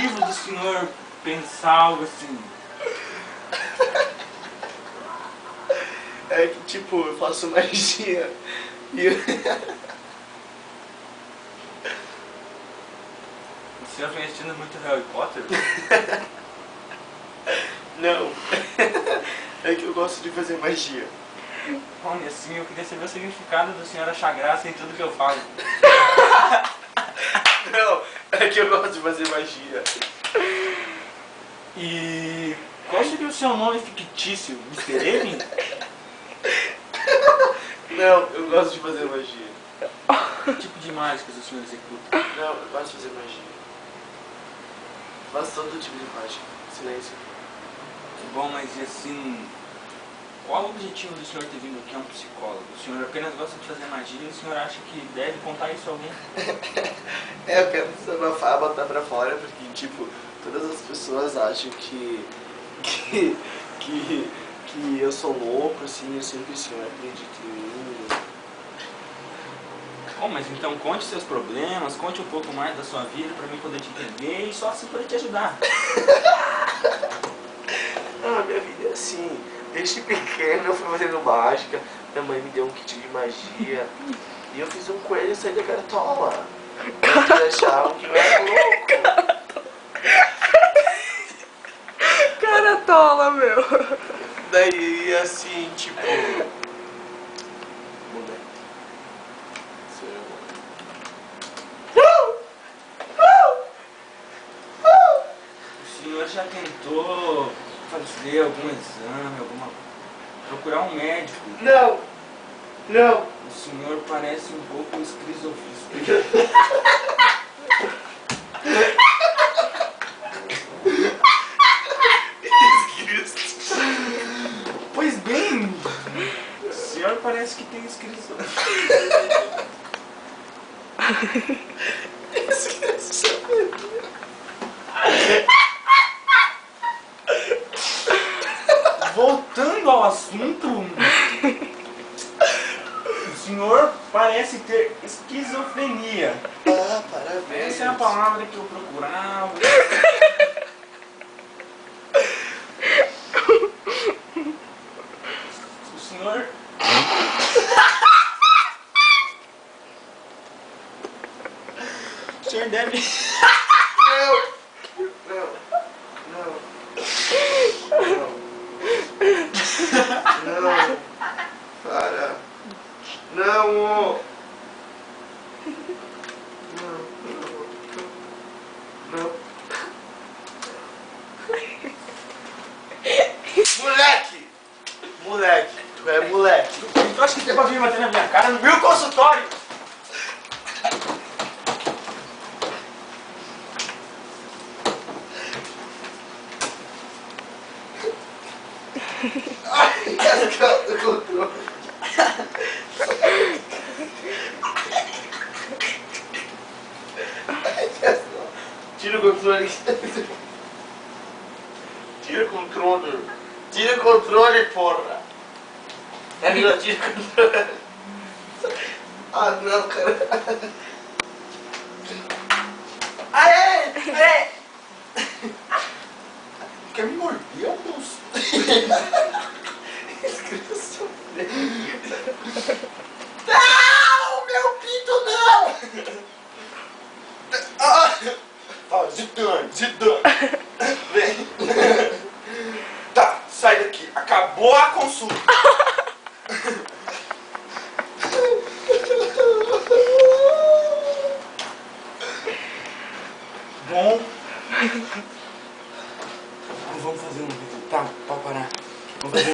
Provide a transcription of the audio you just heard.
motivo do senhor pensar algo assim? É que, tipo, eu faço magia e eu... O senhor vem assistindo muito Harry Potter? Não. É que eu gosto de fazer magia. Homem, assim, eu queria saber o significado do senhor achar graça em tudo que eu falo. Não, é que eu gosto de fazer magia. E qual seria o seu nome fictício? Mr. Alien? Não, eu gosto de fazer magia. Que tipo de mágicas o senhor executa? Não, eu gosto de fazer magia. Faço todo tipo de mágica. Silêncio. Que bom, mas e assim... Qual o objetivo do senhor ter vindo aqui a um psicólogo? O senhor apenas gosta de fazer magia e o senhor acha que deve contar isso a alguém? É, eu quero desabafar, botar pra fora, porque, tipo, todas as pessoas acham que eu sou louco, assim, eu sempre, senhor, acredito em mim. Bom, mas então conte seus problemas, conte um pouco mais da sua vida pra mim poder te entender e só assim poder te ajudar. Ah, minha vida é assim, desde pequeno eu fui fazendo mágica, minha mãe me deu um kit de magia, e eu fiz um coelho sair da cartola. Eles achavam que eu era louco. Caratola, meu. Daí, assim, tipo... Moleque. Sou eu. O senhor já tentou fazer algum exame, procurar um médico? Não! Não! O senhor parece um pouco esquizofrênico. Pois bem, o senhor parece que tem esquizofrenia. Voltando ao assunto, o senhor parece ter esquizofrenia. Ah, parabéns. Essa é a palavra que eu procurava. O senhor... O senhor deve... Não! Não! Não! Não! Não! Para! Não! Não! Moleque! Moleque! Tu é moleque! Tu acha que tem pra vir bater na minha cara no meu consultório? Ai, as calças do controle! Tira o controle! Tira o controle! Tira o controle, porra! Camila, tira o controle! Ah, não, cara! Aê! Aê! Quer me morder, Augusto? Não! Meu pinto não! Fala, Zidane! Vem! Tá, sai daqui. Acabou a consulta. Bom. Vamos fazer um vídeo, tá? Pra parar. Vamos fazer